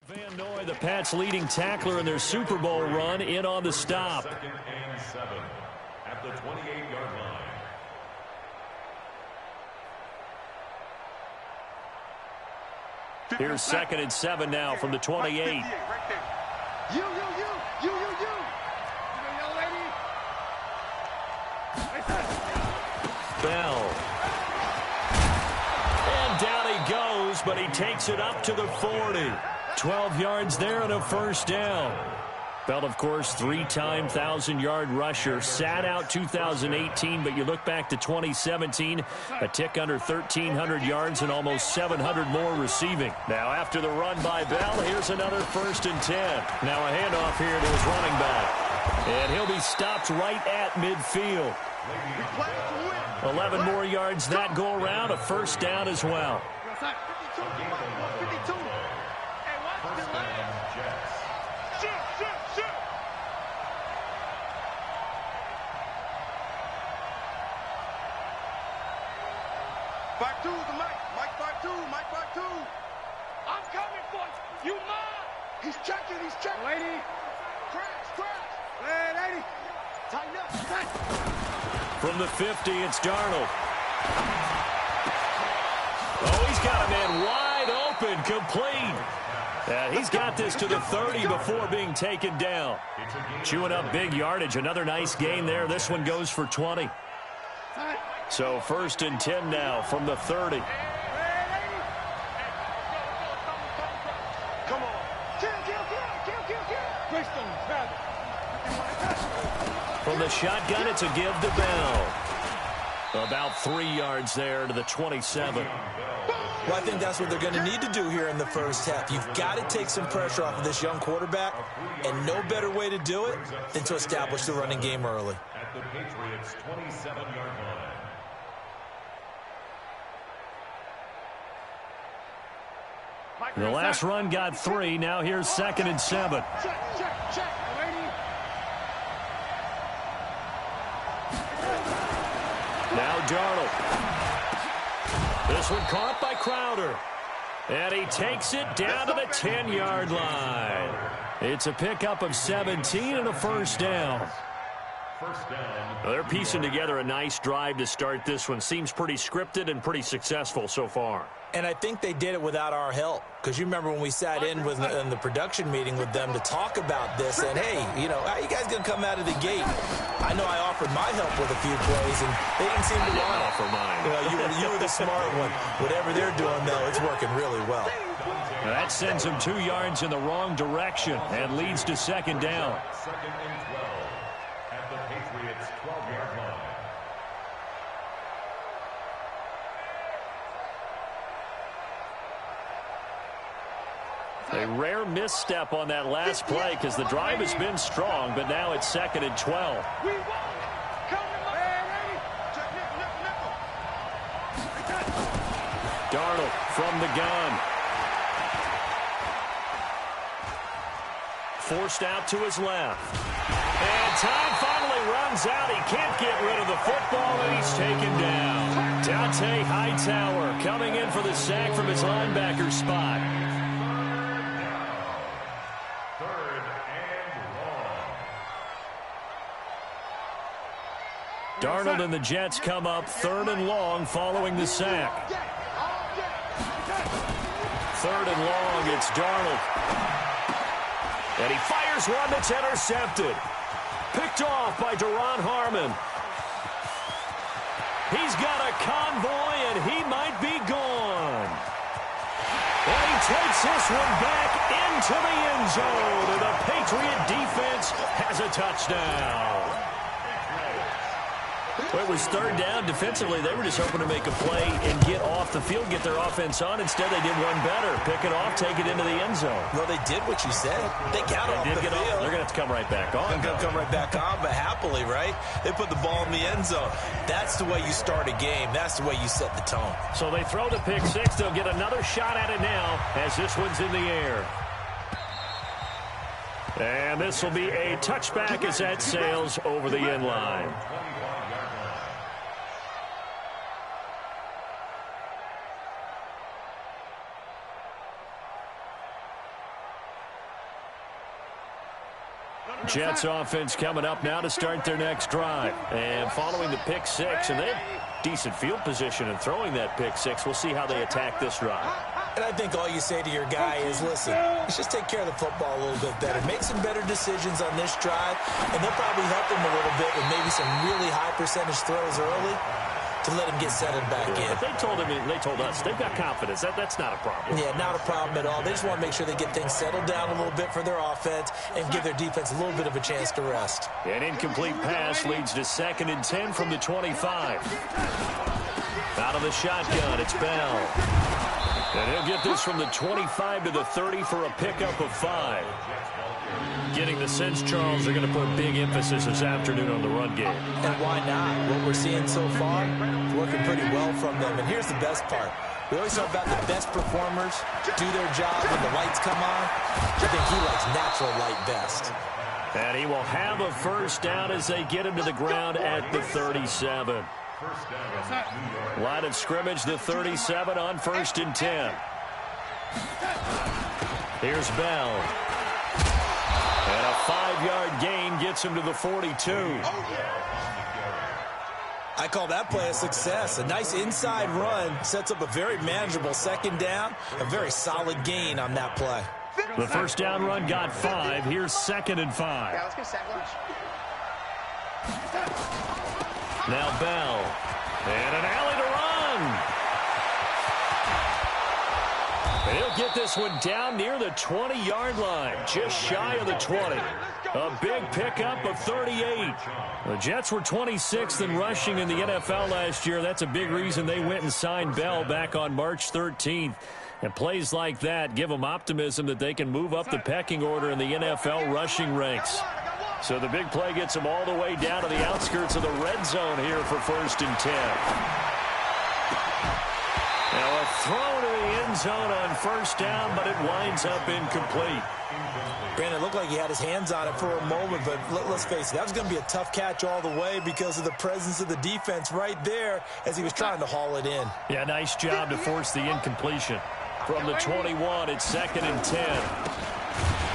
Van Noy, the Pats' leading tackler in their Super Bowl run, in on the stop. 2nd and 7 at the 28-yard line. Here's 2nd and 7 now from the 28. You. Bell. And down he goes, but he takes it up to the 40. 12 yards there and a first down. Bell, of course, three-time 1,000-yard rusher. Sat out 2018, but you look back to 2017, a tick under 1,300 yards and almost 700 more receiving. Now, after the run by Bell, here's another 1st and 10. Now a handoff here to his running back. And he'll be stopped right at midfield. 11 more yards that go around, a first down as well. Back two, the Mike back two. I'm coming for you. You mine. He's checking. Lady. Crash. Lady. Tighten up. From the 50, it's Darnold. Oh, he's got a man wide open, complete. He's got this to the 30 before being taken down. Chewing up big yardage. Another nice gain there. This one goes for 20. So 1st and 10 now from the 30. Come on. Kill. From the shotgun, it's a give to Bell. About 3 yards there to the 27. Well, I think that's what they're going to need to do here in the first half. You've got to take some pressure off of this young quarterback, and no better way to do it than to establish the running game early. At the Patriots' 27-yard line. The last run got 3. Now here's 2nd and 7. Check. Now Darnold. This one caught by Crowder. And he takes it down to the 10-yard line. It's a pickup of 17 and a first down. Well, they're piecing together a nice drive to start this one. Seems pretty scripted and pretty successful so far. And I think they did it without our help. Because you remember when we sat in the production meeting with them to talk about this, and hey, how you guys going to come out of the gate? I know I offered my help with a few plays, and they didn't seem to want it. Offer mine. You were the smart one. Whatever they're doing, though, it's working really well. Now that sends them 2 yards in the wrong direction and leads to 2nd down. 2nd and 12 at the Patriots' 12-yard line. A rare misstep on that last play because the drive has been strong, but now it's 2nd and 12. Darnold from the gun. Forced out to his left. And time finally runs out. He can't get rid of the football, and he's taken down. Dante Hightower coming in for the sack from his linebacker spot. Darnold and the Jets come up 3rd and long following the sack. 3rd and long, it's Darnold. And he fires one that's intercepted. Picked off by Duron Harmon. He's got a convoy, and he might be gone. And he takes this one back into the end zone, and the Patriot defense has a touchdown. Well, it was 3rd down. Defensively, they were just hoping to make a play and get off the field, get their offense on. Instead, they did one better. Pick it off, take it into the end zone. Well, they did what you said. They got off the field. They're going to have to come right back on. They're going to come right back on, but happily, right? They put the ball in the end zone. That's the way you start a game. That's the way you set the tone. So they throw the pick six. They'll get another shot at it now as this one's in the air. And this will be a touchback as that sails over the end line. Jets offense coming up now to start their next drive. And following the pick six, and they have decent field position in throwing that pick six. We'll see how they attack this drive. And I think all you say to your guy is, listen, let's just take care of the football a little bit better. Make some better decisions on this drive, and they'll probably help him a little bit with maybe some really high percentage throws early to let him get settled back in. But they told us they've got confidence. That's not a problem. Yeah, not a problem at all. They just want to make sure they get things settled down a little bit for their offense and give their defense a little bit of a chance to rest. An incomplete pass leads to 2nd and 10 from the 25. Out of the shotgun, it's Bell. And he'll get this from the 25 to the 30 for a pickup of 5. Getting the sense, Charles, they're going to put big emphasis this afternoon on the run game. And why not? What we're seeing so far is working pretty well from them. And here's the best part. We always talk about the best performers do their job when the lights come on. I think he likes natural light best. And he will have a first down as they get him to the ground at the 37. Line of scrimmage, the 37 on 1st and 10. Here's Bell. And a 5-yard gain gets him to the 42. I call that play a success. A nice inside run sets up a very manageable 2nd down. A very solid gain on that play. The first down run got 5. Here's 2nd and 5. Yeah, let's get sack lunch. Now Bell. And an alley to run. And he'll get this one down near the 20-yard line, just shy of the 20. A big pickup of 38. The Jets were 26th in rushing in the NFL last year. That's a big reason they went and signed Bell back on March 13th. And plays like that give them optimism that they can move up the pecking order in the NFL rushing ranks. So the big play gets them all the way down to the outskirts of the red zone here for 1st and 10. Now a throw to the end zone on 1st down, but it winds up incomplete. Brandon, it looked like he had his hands on it for a moment, but let's face it, that was going to be a tough catch all the way because of the presence of the defense right there as he was trying to haul it in. Yeah, nice job to force the incompletion. From the 21, it's 2nd and 10.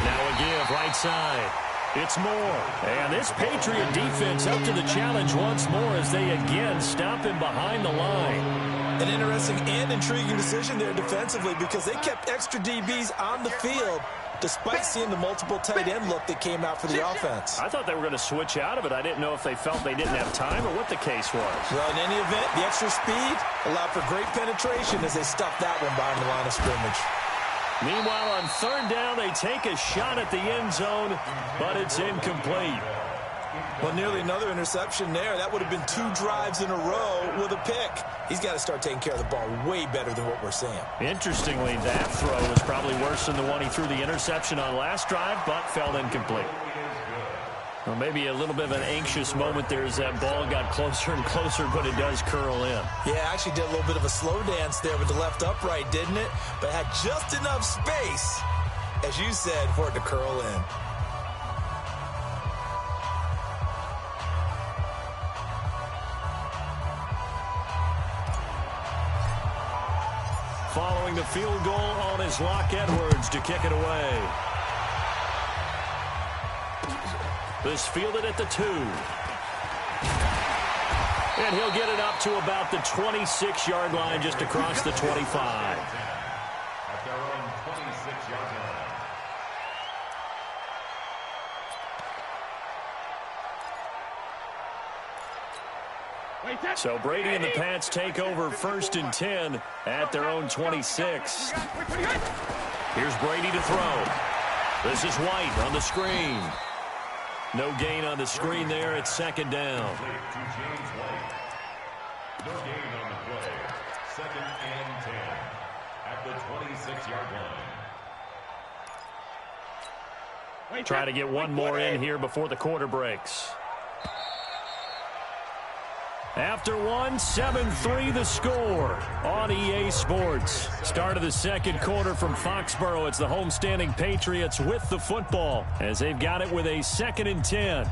Now a give right side. It's Moore. And this Patriot defense up to the challenge once more as they again stop him behind the line. An interesting and intriguing decision there defensively because they kept extra DBs on the field despite seeing the multiple tight end look that came out for the offense. I thought they were going to switch out of it. I didn't know if they felt they didn't have time or what the case was. Well, in any event, the extra speed allowed for great penetration as they stuffed that one behind the line of scrimmage. Meanwhile, on 3rd down, they take a shot at the end zone, but it's incomplete. Well, nearly another interception there. That would have been 2 drives in a row with a pick. He's got to start taking care of the ball way better than what we're seeing. Interestingly, that throw was probably worse than the one he threw the interception on last drive, but fell incomplete. Well, maybe a little bit of an anxious moment there as that ball got closer and closer, but it does curl in. Yeah, actually did a little bit of a slow dance there with the left upright, didn't it? But had just enough space, as you said, for it to curl in. Following the field goal on his Locke Edwards to kick it away. This fielded at the 2. And he'll get it up to about the 26-yard line just across the 25. At their own 26-yard line. So Brady and the Pats take over 1st and 10 at their own 26. Here's Brady to throw. This is White on the screen. No gain on the screen there. It's 2nd down. No gain on the play. 2nd and 10 at the 26-yard line. Try to get one more in here before the quarter breaks. After one, 7-3 the score on EA Sports. Start of the 2nd quarter from Foxborough. It's the homestanding Patriots with the football as they've got it with a 2nd and 10.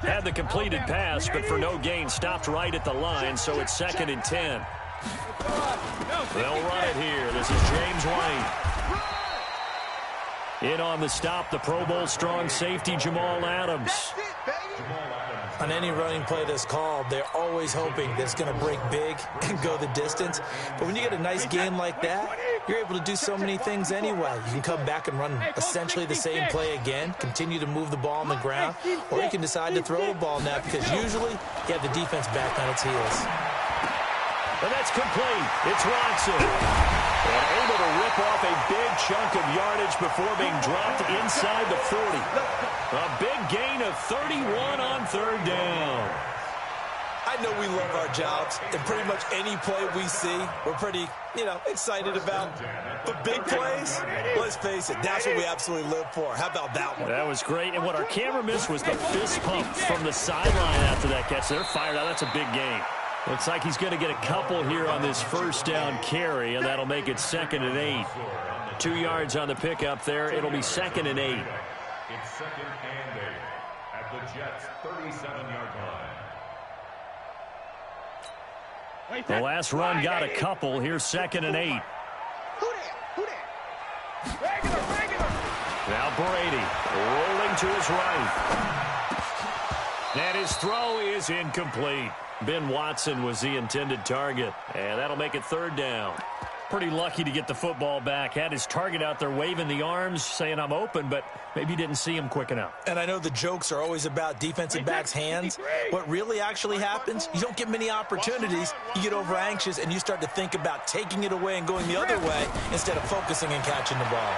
Had the completed pass, but for no gain, stopped right at the line, so it's 2nd and 10. They'll run it here. This is James White. In on the stop, the Pro Bowl strong safety, Jamal Adams. That's it, baby. On any running play that's called, they're always hoping that it's going to break big and go the distance. But when you get a nice game like that, you're able to do so many things anyway. You can come back and run essentially the same play again, continue to move the ball on the ground, or you can decide to throw the ball now because usually you have the defense back on its heels. And that's complete. It's Watson. And able to rip off a big chunk of yardage before being dropped inside the 40. A big gain of 31 on third down. I know we love our jobs, and pretty much any play we see, we're pretty, excited about. But big plays, let's face it, that's what we absolutely live for. How about that one? That was great. And what our camera missed was the fist pump from the sideline after that catch. They're fired out. That's a big gain. Looks like he's going to get a couple here on this first down carry, and that'll make it 2nd and 8. 2 yards on the pickup there. It'll be 2nd and 8. It's 2nd and 8 at the Jets' 37-yard line. The last run got a couple. Here's 2nd and 8. Who that? Regular. Now Brady rolling to his right. And his throw is incomplete. Ben Watson was the intended target, and that'll make it 3rd down. Pretty lucky to get the football back. Had his target out there waving the arms, saying I'm open, but maybe didn't see him quick enough. And I know the jokes are always about defensive backs' hands. What really actually happens, you don't get many opportunities. You get over anxious, and you start to think about taking it away and going the other way instead of focusing and catching the ball.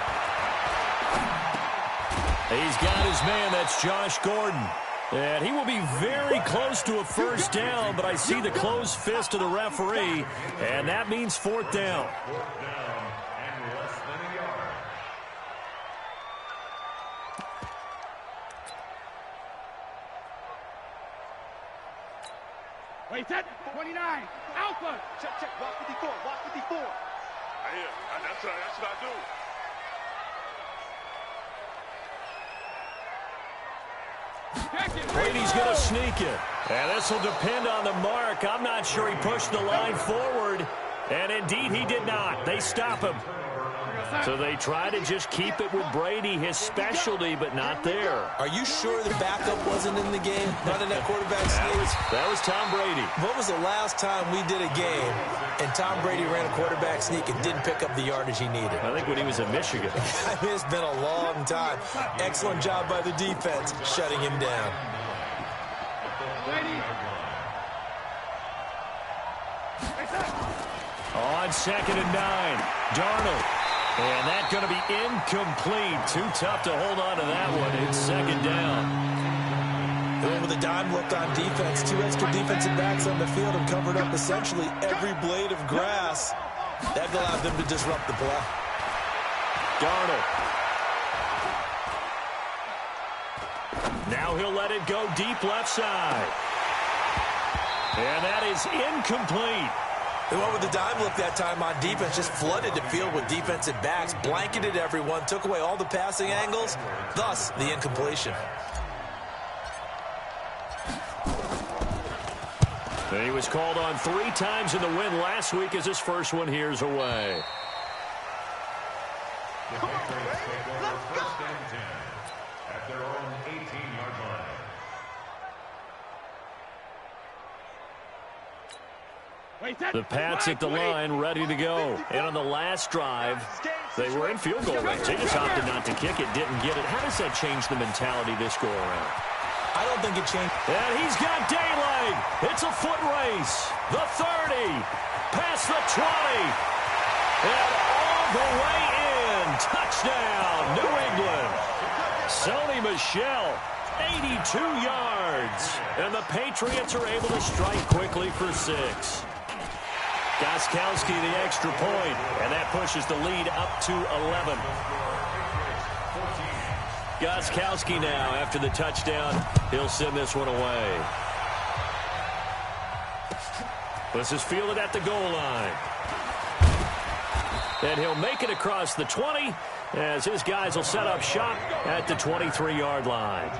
He's got his man. That's Josh Gordon. And he will be very close to a first down, but I see the closed fist of the referee, and that means 4th down. 4th down and less than a yard. Wait, that 29. Alpha. Check. Watch 54. Watch 54. That's what I do. Brady's going to sneak it. And this will depend on the mark. I'm not sure he pushed the line forward. And indeed, he did not. They stop him. So they try to just keep it with Brady, his specialty, but not there. Are you sure the backup wasn't in the game? Not in that quarterback sneak? That was Tom Brady. What was the last time we did a game and Tom Brady ran a quarterback sneak and didn't pick up the yardage he needed? I think when he was in Michigan. It's been a long time. Excellent job by the defense shutting him down. On 2nd and 9, Darnold. And that's going to be incomplete. Too tough to hold on to that one. It's 2nd down. Going with a dime look on defense. 2 extra defensive backs on the field have covered up essentially every blade of grass. That allowed them to disrupt the play. Darnold. Now he'll let it go deep left side. And that is incomplete. They went with the dime look that time on defense, just flooded the field with defensive backs, blanketed everyone, took away all the passing angles, thus the incompletion. And he was called on 3 times in the win last week as his first one here's away. The Patriots take over 1st and 10 at their own 18-yard line. The Pats at the line, ready to go. And on the last drive, they were in field goal range. They just opted not to kick it, didn't get it. How does that change the mentality this go around? I don't think it changed. And he's got daylight. It's a foot race. The 30, past the 20, and all the way in. Touchdown, New England. Sony Michel, 82 yards. And the Patriots are able to strike quickly for 6. Gostkowski the extra point, and that pushes the lead up to 11. Gostkowski now, after the touchdown, he'll send this one away. This is fielded at the goal line. And he'll make it across the 20 as his guys will set up shop at the 23-yard line.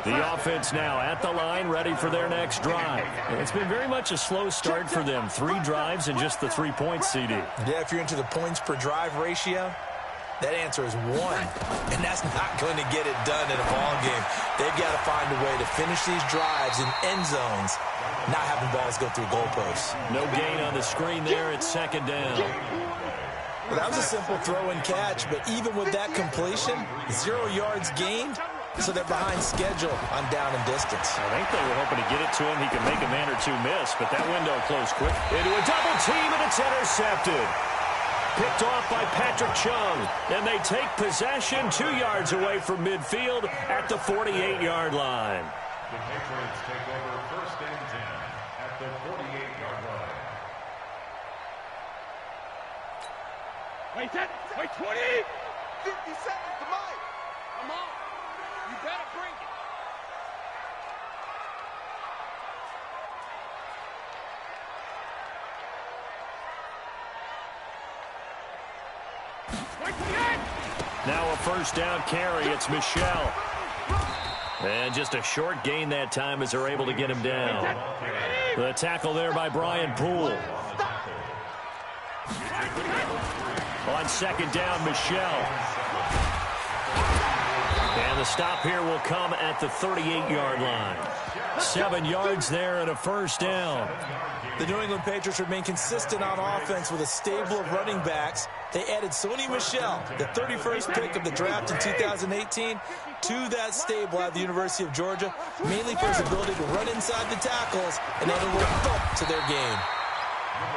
The offense now at the line, ready for their next drive. And it's been very much a slow start for them. 3 drives and just the 3 points, CD. Yeah, if you're into the points per drive ratio, That answer is 1, and that's not going to get it done in a ball game. They've got to find a way to finish these drives in end zones, not having balls go through goalposts. No gain on the screen there. It's second down. Well, that was a simple throw and catch, but even with that completion, 0 yards gained, so they're behind schedule on down and distance. I think they were hoping to get it to him. He could make a man or two miss, but that window closed quick. Into a double team, and it's intercepted. Picked off by Patrick Chung, and they take possession 2 yards away from midfield at the 48-yard line. The Patriots take over first and 10 at the 48-yard line. Wait, 20! 50 seconds to Mike. Come on. You better bring it. Now a first down carry. It's Michelle. And just a short gain that time as they're able to get him down. The tackle there by Brian Poole. On second down, Michelle. And the stop here will come at the 38-yard line. 7 yards there and a first down. The New England Patriots remain consistent on offense with a stable of running backs. They added Sony Michel, the 31st pick of the draft in 2018, to that stable at the University of Georgia, mainly for his ability to run inside the tackles and add a little thump to their game.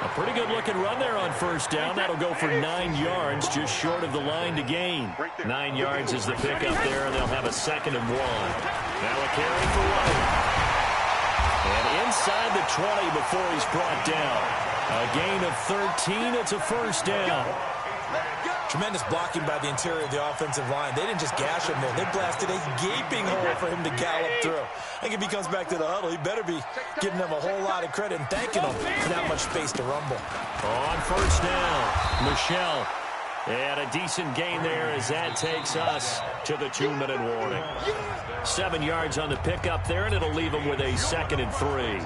A pretty good-looking run there on first down. That'll go for 9 yards, just short of the line to gain. 9 yards is the pickup there, and they'll have a second and 1. Now a carry for White. And inside the 20 before he's brought down. A gain of 13. It's a first down. Tremendous blocking by the interior of the offensive line. They didn't just gash him there. They blasted a gaping hole for him to gallop through. I think if he comes back to the huddle, he better be giving them a whole lot of credit and thanking them for that much space to rumble. On first down, Michelle. And a decent gain there as that takes us to the 2-minute warning. 7 yards on the pickup there, and it'll leave them with a second and 3.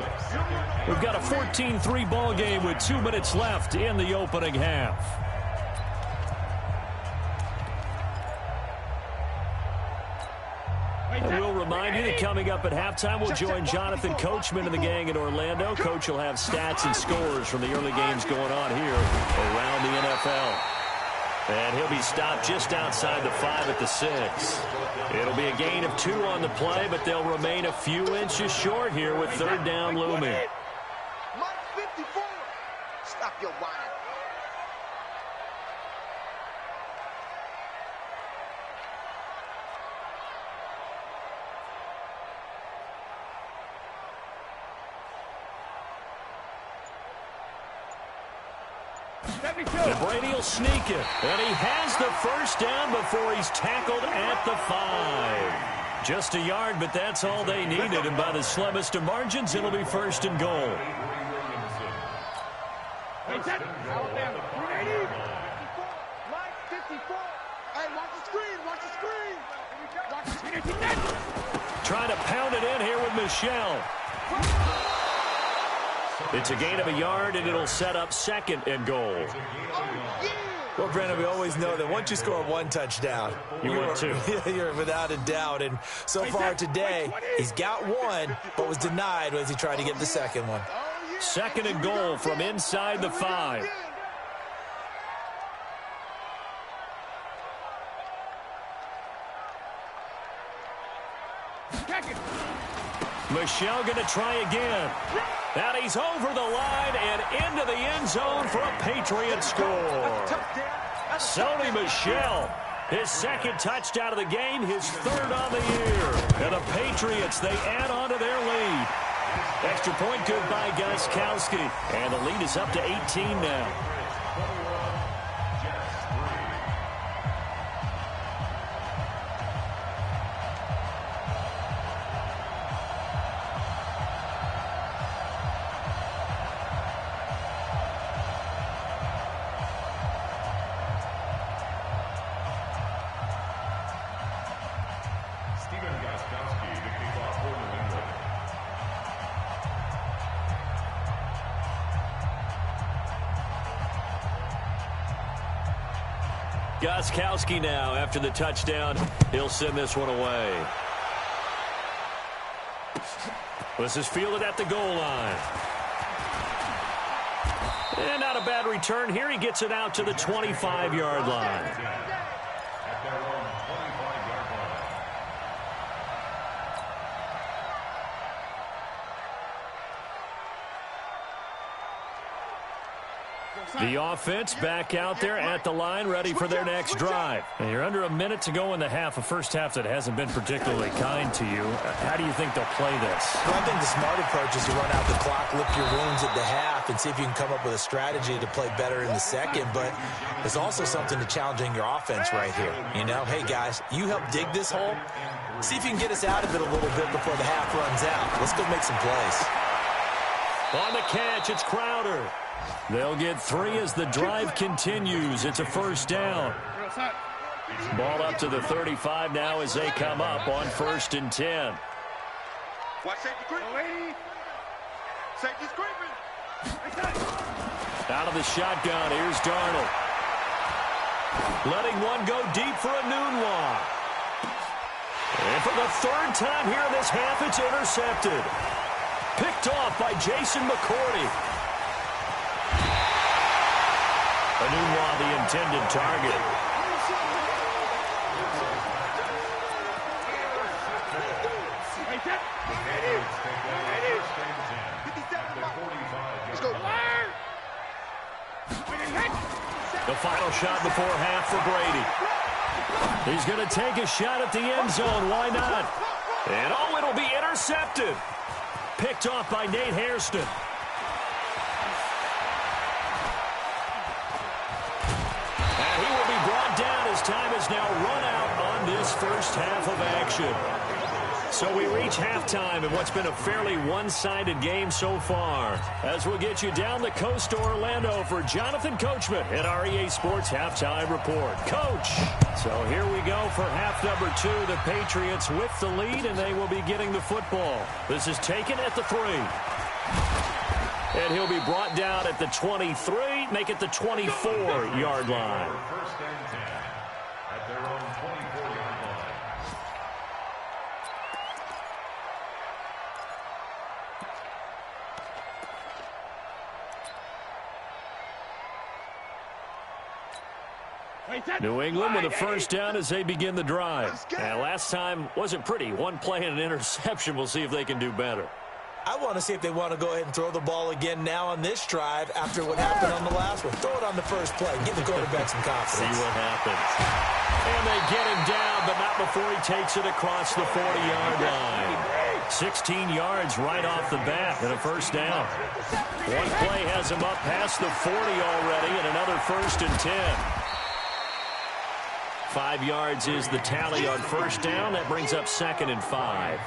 We've got a 14-3 ball game with 2 minutes left in the opening half. And we'll remind you that coming up at halftime, we'll join Jonathan Coachman and the gang in Orlando. Coach will have stats and scores from the early games going on here around the NFL. And he'll be stopped just outside the 5 at the 6. It'll be a gain of 2 on the play, but they'll remain a few inches short here with third down looming. Mike 54. Stop your whining. And Brady will sneak it. And he has the first down before he's tackled at the 5. Just a yard, but that's all they needed. And by the slimmest of margins, it'll be first and goal. Alabama, 380. 54. Hey, watch the screen. Watch the screen. Watch the screen. Trying to pound it in here with Michelle. It's a gain of a yard, and it'll set up second and goal. Well, Brandon, we always know that once you score 1 touchdown, you're 2. You're without a doubt. And so far today, he's got 1, but was denied as he tried to get the second one. Second and goal from inside the 5. Michelle going to try again. And he's over the line and into the end zone for a Patriot score. Sony Michel, his second touchdown of the game, his 3rd on the year. And the Patriots, they add on to their lead. Extra point good by Gostkowski. And the lead is up to 18 now. Gostkowski now after the touchdown. He'll send this one away. This is fielded at the goal line. And not a bad return here. He gets it out to the 25-yard line. The offense back out there at the line, ready for their next drive. And you're under a minute to go in the half, a first half that hasn't been particularly kind to you. How do you think they'll play this? Well, I think the smart approach is to run out the clock, lick your wounds at the half, and see if you can come up with a strategy to play better in the second. But there's also something to challenging your offense right here. You know, hey, guys, you help dig this hole. See if you can get us out of it a little bit before the half runs out. Let's go make some plays. On the catch, it's Crowder. They'll get 3 as the drive continues. It's a first down. Ball up to the 35 now as they come up on 1st and 10. Watch safety creeping. Safety's creeping. Out of the shotgun, here's Darnold. Letting one go deep for a Nunwa. And for the 3rd time here in this half, it's intercepted. Picked off by Jason McCourty. Nunwa, the intended target. The final shot before half for Brady. He's going to take a shot at the end zone. Why not? And oh, it'll be intercepted. Picked off by Nate Hairston. Time is now run out on this first half of action. So we reach halftime in what's been a fairly one-sided game so far. As we'll get you down the coast to Orlando for Jonathan Coachman at our EA Sports Halftime Report. Coach, so here we go for half number 2. The Patriots with the lead, and they will be getting the football. This is taken at the 3. And he'll be brought down at the 23, make it the 24-yard line. New England with a first down as they begin the drive. And last time wasn't pretty. One play and an interception. We'll see if they can do better. I want to see if they want to go ahead and throw the ball again now on this drive after what happened on the last one. Throw it on the first play. Give the quarterback some confidence. See what happens. And they get him down, but not before he takes it across the 40-yard line. 16 yards right off the bat and a first down. One play has him up past the 40 already and another 1st and 10. 5 yards is the tally on first down. That brings up 2nd and 5.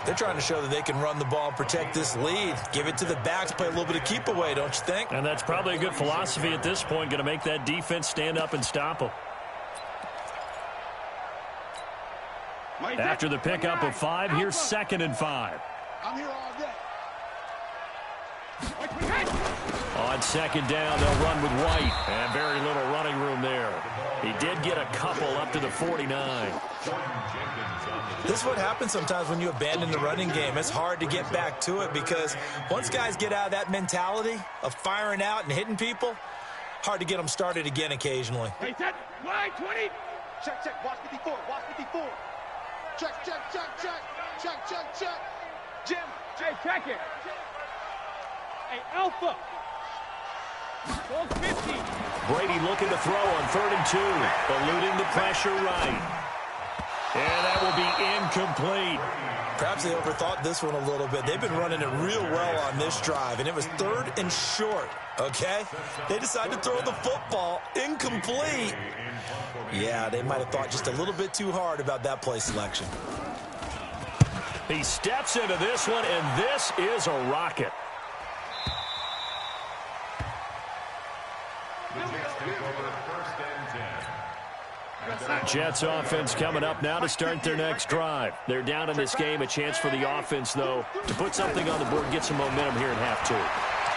They're trying to show that they can run the ball and protect this lead. Give it to the backs, play a little bit of keep away, don't you think? And that's probably a good philosophy at this point, going to make that defense stand up and stop them. After the pickup of 5, here's 2nd and 5. I'm here all day. On 2nd down, they'll run with White. And very little running room there. He did get a couple up to the 49. This is what happens sometimes when you abandon the running game. It's hard to get back to it because once guys get out of that mentality of firing out and hitting people, hard to get them started again occasionally. Hey, set. Line 20. Check, check. Watch 54. Watch 54. Check, check, check, check. Check, check, check. Jim. Hey, check it. Hey, Alpha. 50. Brady looking to throw on 3rd and 2. Eluding the pressure right. And that will be incomplete. Perhaps they overthought this one a little bit. They've been running it real well on this drive, and it was 3rd and short, okay? They decided to throw the football incomplete. Yeah, they might have thought just a little bit too hard about that play selection. He steps into this one, and this is a rocket. Jets offense coming up now to start their next drive. They're down in this game. A chance for the offense, though, to put something on the board, get some momentum here in half 2.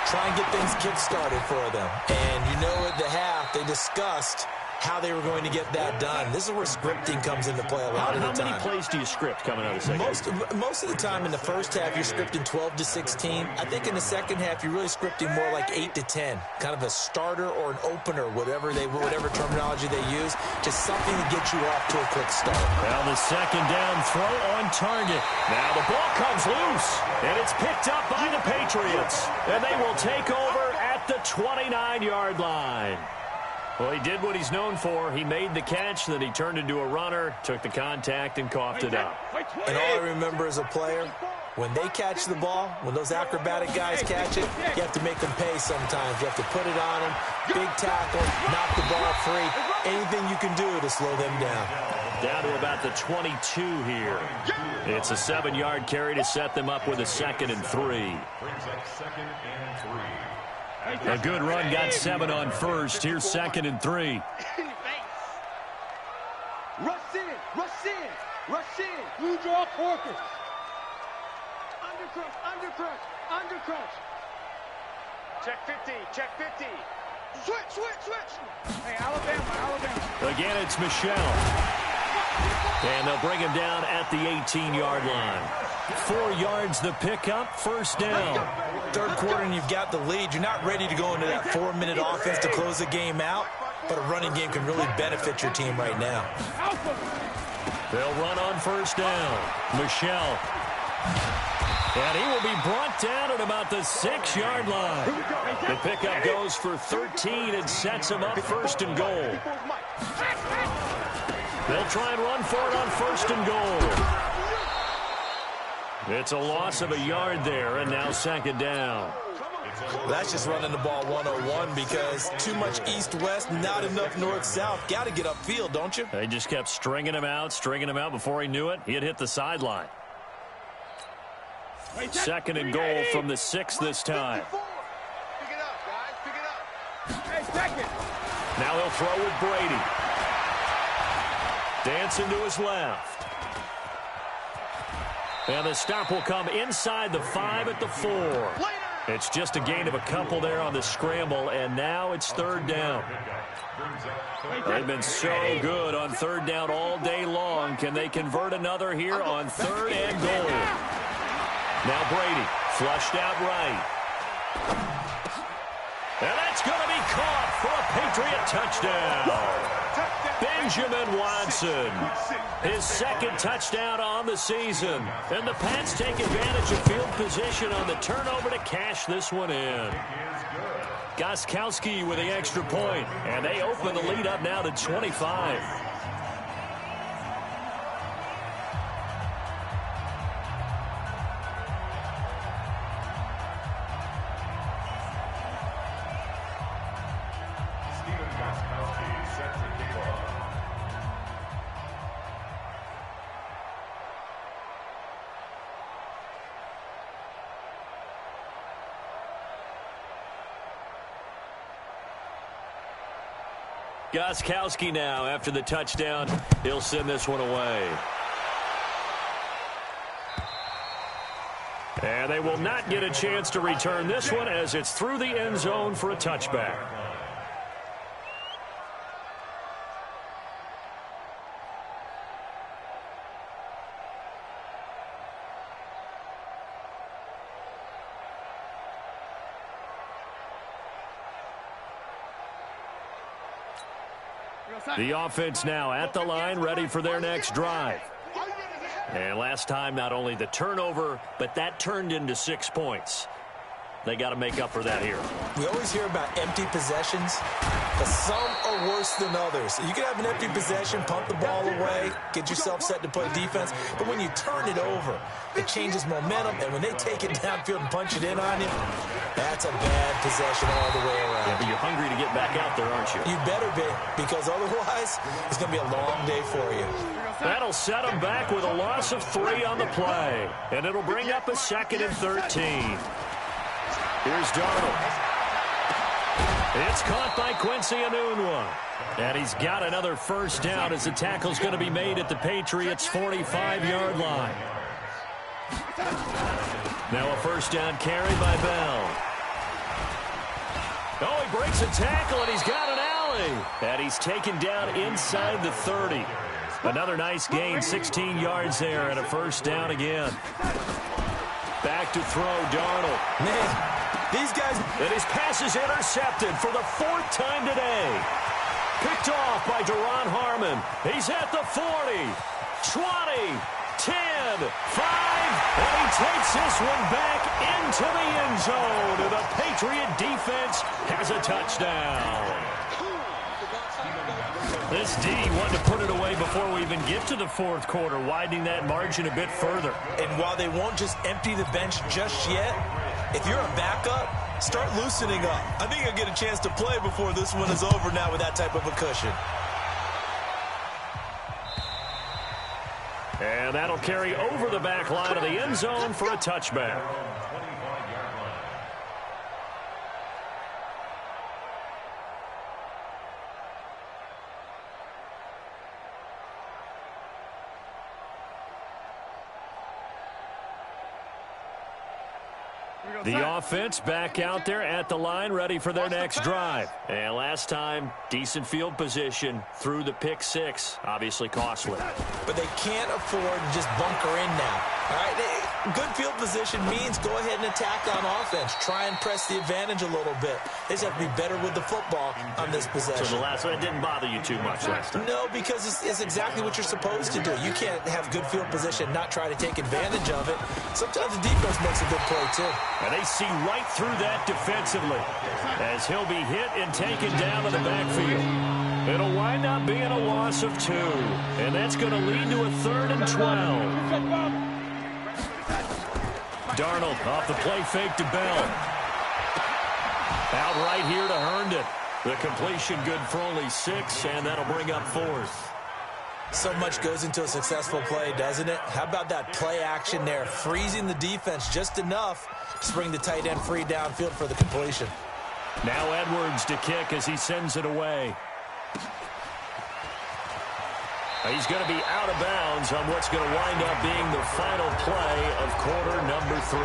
Try and get things kick-started for them. And you know at the half, they discussed how they were going to get that done. This is where scripting comes into play a lot of the time. How many plays do you script coming out of the second? Most of the time in the first half, you're scripting 12 to 16. I think in the second half, you're really scripting more like 8 to 10. Kind of a starter or an opener, whatever terminology they use. Just something to get you off to a quick start. Well, the second down throw on target. Now the ball comes loose, and it's picked up by the Patriots. And they will take over at the 29-yard line. Well, he did what he's known for. He made the catch, then he turned into a runner, took the contact, and coughed it up. And all I remember as a player, when they catch the ball, when those acrobatic guys catch it, you have to make them pay sometimes. You have to put it on them, big tackle, knock the ball free. Anything you can do to slow them down. Down to about the 22 here. It's a 7-yard carry to set them up with a 2nd and 3. Brings up 2nd and 3. A good run got 7 on first. Here's 2nd and 3. Rush in, rush in, rush in. Blue draw focus. Undercrush, undercrush. Check 50, check 50. Switch. Hey, Alabama. Again, it's Michelle. And they'll bring him down at the 18-yard line. 4 yards the pickup, first down. Third quarter and you've got the lead. You're not ready to go into that 4-minute offense to close the game out, but a running game can really benefit your team right now. They'll run on first down. Michelle. And he will be brought down at about the 6-yard line. The pickup goes for 13 and sets him up first and goal. They'll try and run for it on first and goal. It's a loss of a yard there, and now 2nd down. That's just running the ball 101 because too much east-west, not enough north-south. Got to get upfield, don't you? They just kept stringing him out. Before he knew it, he had hit the sideline. 2nd and goal from the 6 this time. Pick it up, guys. Pick it up. Hey, second. Now he'll throw with Brady. Dancing to his left. And the stop will come inside the 5 at the 4. It's just a gain of a couple there on the scramble, and now it's 3rd down. They've been so good on 3rd down all day long. Can they convert another here on 3rd and goal? Now Brady, flushed out right. And that's going to be caught for a Patriot touchdown. Benjamin Watson, his 2nd touchdown on the season. And the Pats take advantage of field position on the turnover to cash this one in. Gostkowski with the extra point, and they open the lead up now to 25. Gostkowski now, after the touchdown, he'll send this one away. And they will not get a chance to return this one as it's through the end zone for a touchback. The offense now at the line, ready for their next drive. And last time, not only the turnover, but that turned into 6 points. They got to make up for that here. We always hear about empty possessions, but some are worse than others. You can have an empty possession, punt the ball away, get yourself set to play defense, but when you turn it over, it changes momentum, and when they take it downfield and punch it in on you, that's a bad possession all the way around. Yeah, but you're hungry to get back out there, aren't you? You better be, because otherwise, it's going to be a long day for you. That'll set them back with a loss of 3 on the play, and it'll bring up a 2nd and 13. Here's Darnold. It's caught by Quincy Enunwa. And he's got another first down as the tackle's going to be made at the Patriots' 45-yard line. Now a first down carry by Bell. Oh, he breaks a tackle, and he's got an alley. play. And he's taken down inside the 30. Another nice gain, 16 yards there, and a first down again. Back to throw, Darnold. Man, these guys... And his pass is intercepted for the 4th time today. Picked off by Duron Harmon. He's at the 40, 20, 10, 5, and he takes this one back into the end zone. And the Patriot defense has a touchdown. This D wanted to put it away before we even get to the 4th quarter, widening that margin a bit further. And while they won't just empty the bench just yet, if you're a backup, start loosening up. I think you'll get a chance to play before this one is over now with that type of a cushion. And that'll carry over the back line of the end zone for a touchback. The offense back out there at the line, ready for their next drive. And last time, decent field position through the pick 6. Obviously costly. But they can't afford to just bunker in now. All right, good field position means go ahead and attack on offense. Try and press the advantage a little bit. They just have to be better with the football on this possession. So the last one didn't bother you too much last time? No, because it's exactly what you're supposed to do. You can't have good field position, not try to take advantage of it. Sometimes the defense makes a good play, too. And they see right through that defensively as he'll be hit and taken down in the backfield. It'll wind up being a loss of 2, and that's going to lead to a 3rd and 12. Darnold off the play fake to Bell. Out right here to Herndon. The completion good for only 6, and that'll bring up 4th. So much goes into a successful play, doesn't it? How about that play action there, freezing the defense just enough to bring the tight end free downfield for the completion. Now Edwards to kick as he sends it away. He's going to be out of bounds on what's going to wind up being the final play of quarter number 3.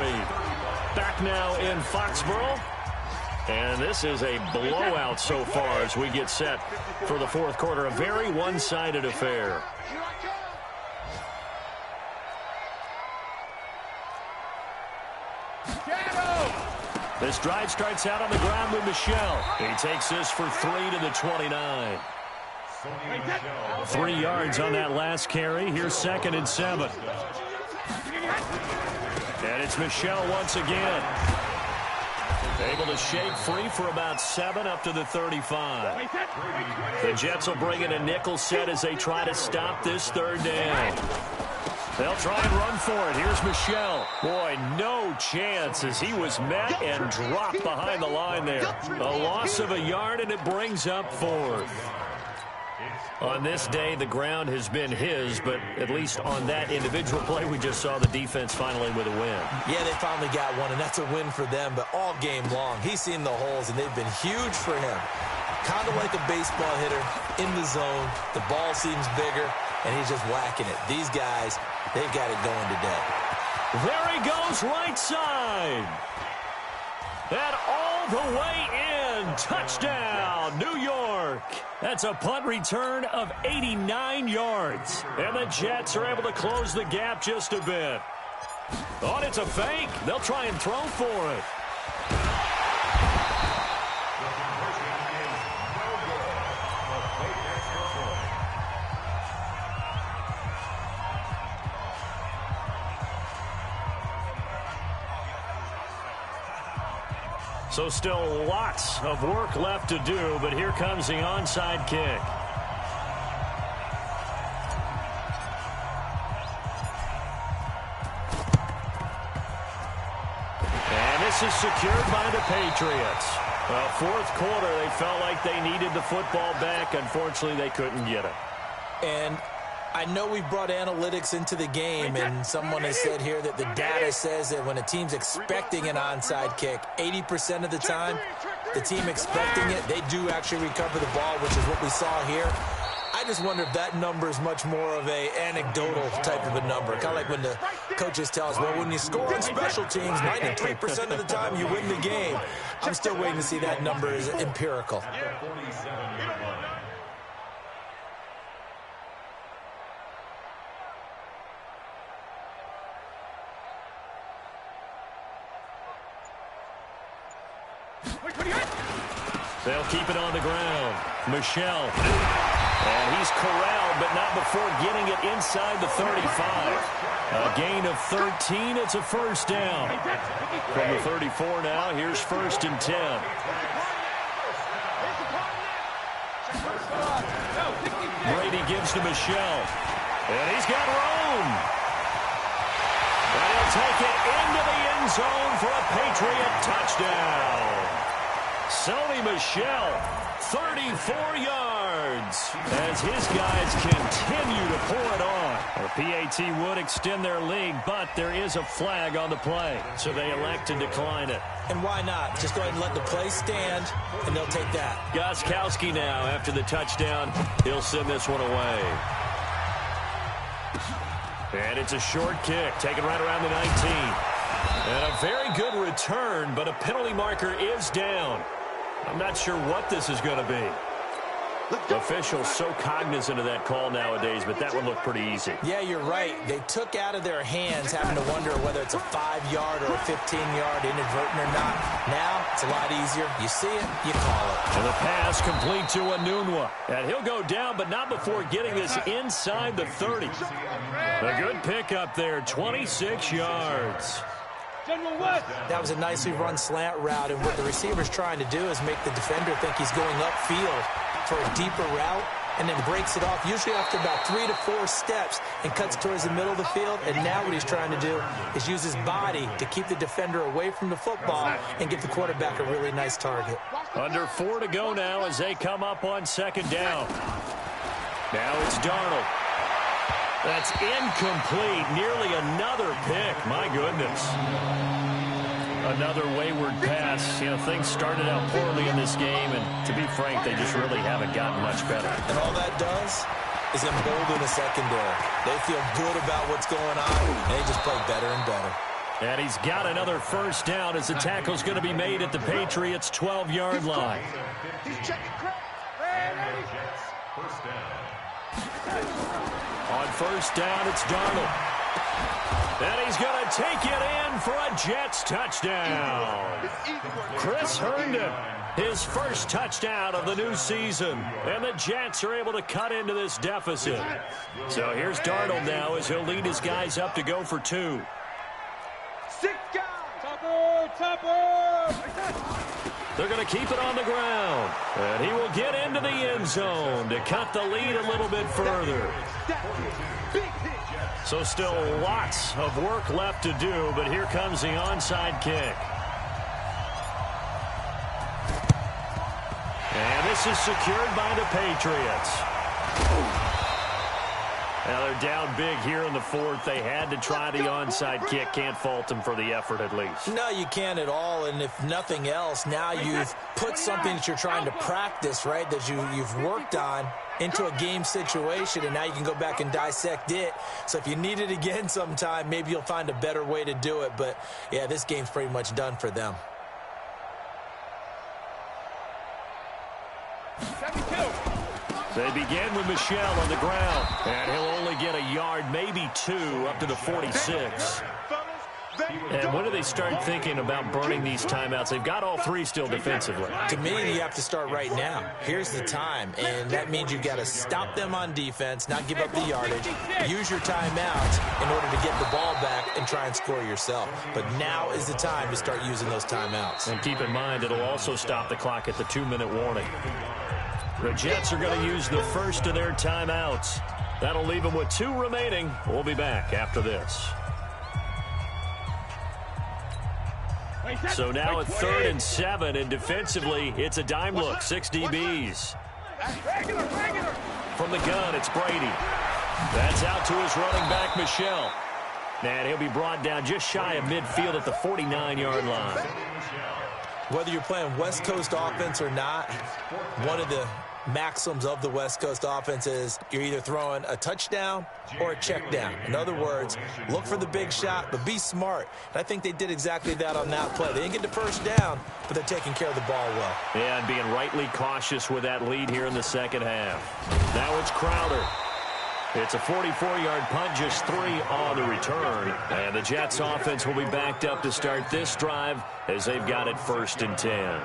Back now in Foxborough. And this is a blowout so far as we get set for the 4th quarter. A very one-sided affair. This drive starts out on the ground with Michel. He takes this for 3 to the 29. 3 yards on that last carry. Here's 2nd and 7. And it's Michel once again. Able to shake free for about 7 up to the 35. The Jets will bring in a nickel set as they try to stop this 3rd down. They'll try and run for it. Here's Michel. Boy, no chance as he was met and dropped behind the line there. A loss of a yard, and it brings up 4th. On this day, the ground has been his, but at least on that individual play, we just saw the defense finally with a win. Yeah, they finally got one, and that's a win for them, but all game long, he's seen the holes, and they've been huge for him. Kind of like a baseball hitter in the zone. The ball seems bigger, and he's just whacking it. These guys, they've got it going today. There he goes, right side. And all the way in. Touchdown, New York. That's a punt return of 89 yards. And the Jets are able to close the gap just a bit. Oh, it's a fake. They'll try and throw for it. So still lots of work left to do, but here comes the onside kick. And this is secured by the Patriots. Well, 4th quarter, they felt like they needed the football back. Unfortunately, they couldn't get it. And I know we've brought analytics into the game, and someone has said here that the data says that when a team's expecting an onside kick, 80% of the time, the team expecting it, they do actually recover the ball, which is what we saw here. I just wonder if that number is much more of a anecdotal type of a number. Kind of like when the coaches tell us, well, when you score on special teams, 93% of the time you win the game. I'm still waiting to see that number is empirical. They'll keep it on the ground. Michel. And he's corralled, but not before getting it inside the 35. A gain of 13. It's a first down. From the 34 now, here's 1st and 10. Brady gives to Michel. And he's got room. And he'll take it into the end zone for a Patriot touchdown. Sony Michel, 34 yards, as his guys continue to pour it on. The PAT would extend their lead, but there is a flag on the play, so they elect to decline it. And why not? Just go ahead and let the play stand, and they'll take that. Gostkowski now, after the touchdown, he'll send this one away. And it's a short kick, taken right around the 19. And a very good return, but a penalty marker is down. I'm not sure what this is going to be. Officials so cognizant of that call nowadays, but that would look pretty easy. Yeah, you're right. They took out of their hands having to wonder whether it's a 5-yard or a 15-yard inadvertent or not. Now, it's a lot easier. You see it, you call it. And the pass complete to Anunwa. And he'll go down, but not before getting this inside the 30. A good pickup there, 26 yards. That was a nicely run slant route, and what the receiver's trying to do is make the defender think he's going upfield for a deeper route, and then breaks it off, usually after about 3 to 4 steps, and cuts towards the middle of the field. And now what he's trying to do is use his body to keep the defender away from the football and give the quarterback a really nice target. Under 4 to go now as they come up on 2nd down. Now it's Darnold. That's incomplete. Nearly another pick. My goodness. Another wayward pass. You know, things started out poorly in this game, and to be frank, they just really haven't gotten much better. And all that does is embolden the secondary. They feel good about what's going on, and they just play better and better. And he's got another first down as the tackle's going to be made at the Patriots' 12-yard line. First down. On first down, it's Darnold. And he's going to take it in for a Jets touchdown. Chris Herndon, his first touchdown of the new season. And the Jets are able to cut into this deficit. So here's Darnold now as he'll lead his guys up to go for 2. 6 guys. Topper. They're going to keep it on the ground. And he will get into the end zone to cut the lead a little bit further. So still lots of work left to do, but here comes the onside kick. And this is secured by the Patriots. Now they're down big here in the 4th. They had to try the onside kick. Can't fault them for the effort at least. No, you can't at all. And if nothing else, now you've put something that you're trying to practice, right, that you've worked on into a game situation, and now you can go back and dissect it. So if you need it again sometime, maybe you'll find a better way to do it. But, yeah, this game's pretty much done for them. 72. They begin with Michel on the ground, and he'll only get a yard, maybe 2, up to the 46. And when do they start thinking about burning these timeouts? They've got all 3 still defensively. To me, you have to start right now. Here's the time, and that means you've got to stop them on defense, not give up the yardage, use your timeouts in order to get the ball back and try and score yourself. But now is the time to start using those timeouts. And keep in mind, it'll also stop the clock at the 2-minute warning. The Jets are going to use the first of their timeouts. That'll leave them with 2 remaining. We'll be back after this. So now at 3rd and 7, and defensively, it's a dime look, 6 DBs. From the gun, it's Brady. That's out to his running back, Michel. And he'll be brought down just shy of midfield at the 49-yard line. Whether you're playing West Coast offense or not, one of the maxims of the West Coast offense is you're either throwing a touchdown or a check down. In other words, look for the big shot, but be smart. And I think they did exactly that on that play. They didn't get the first down, but they're taking care of the ball well. Yeah, and being rightly cautious with that lead here in the second half. Now it's Crowder. It's a 44-yard punt, just 3 on the return. And the Jets offense will be backed up to start this drive as they've got it 1st and 10.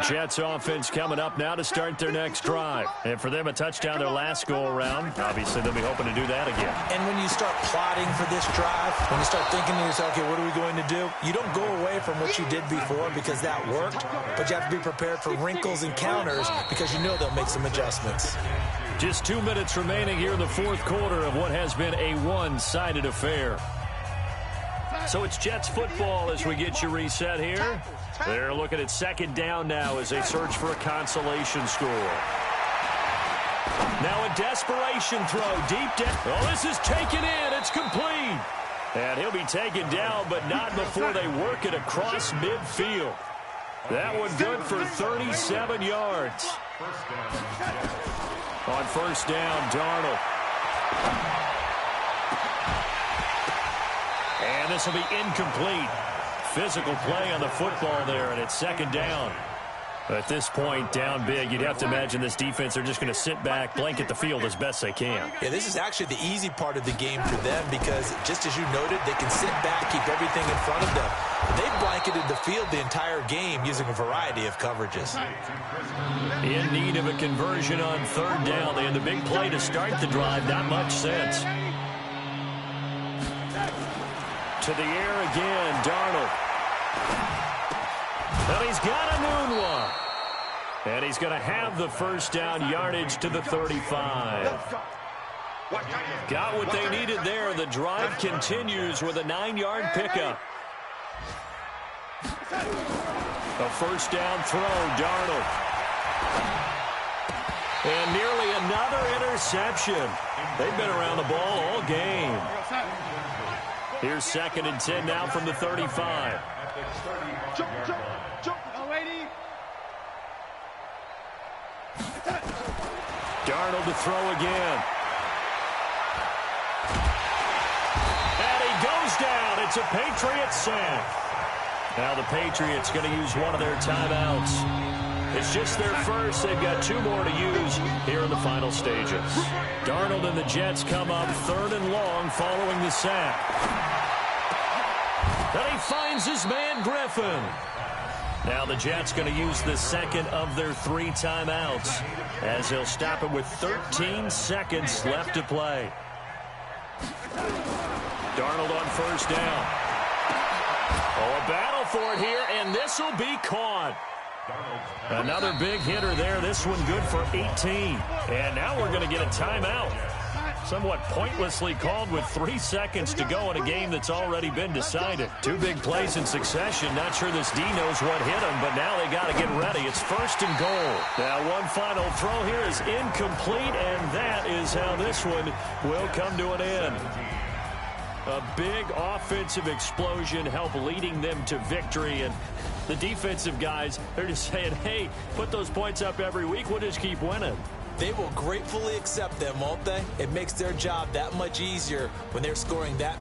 Jets offense coming up now to start their next drive. And for them, a touchdown their last go-around. Obviously, they'll be hoping to do that again. And when you start plotting for this drive, when you start thinking to yourself, okay, what are we going to do? You don't go away from what you did before because that worked, but you have to be prepared for wrinkles and counters because you know they'll make some adjustments. Just 2 minutes remaining here in the 4th quarter of what has been a one-sided affair. So it's Jets football as we get you reset here. They're looking at 2nd down now as they search for a consolation score. Now a desperation throw deep down. Oh, this is taken in. It's complete. And he'll be taken down, but not before they work it across midfield. That one good for 37 yards. On 1st down, Darnold. And this will be incomplete. Physical play on the football there, and it's 2nd down. At this point, down big, you'd have to imagine this defense, they're just going to sit back, blanket the field as best they can. Yeah, this is actually the easy part of the game for them because, just as you noted, they can sit back, keep everything in front of them. They've blanketed the field the entire game using a variety of coverages. In need of a conversion on 3rd down. They had the big play to start the drive. Not much sense. To the air again, Darnold. And he's got a noon one. And he's going to have the 1st down yardage to the 35. Got what they needed there. The drive continues with a 9-yard pickup. A 1st down throw, Darnold. And nearly another interception. They've been around the ball all game. Here's 2nd and 10 now from the 35. Darnold to throw again. And he goes down. It's a Patriots sack. Now the Patriots going to use one of their timeouts. It's just their first. They've got 2 more to use here in the final stages. Darnold and the Jets come up 3rd and long following the sack. And he finds his man Griffin. Now the Jets going to use the 2nd of their 3 timeouts as he'll stop it with 13 seconds left to play. Darnold on 1st down. Oh, a battle for it here, and this will be caught. Another big hitter there. This one good for 18. And now we're going to get a timeout. Somewhat pointlessly called with 3 seconds to go in a game that's already been decided. 2 big plays in succession. Not sure this D knows what hit him, but now they got to get ready. It's 1st and goal. Now one final throw here is incomplete, and that is how this one will come to an end. A big offensive explosion helped leading them to victory, and the defensive guys, they're just saying, hey, put those points up every week. We'll just keep winning. They will gratefully accept them, won't they? It makes their job that much easier when they're scoring that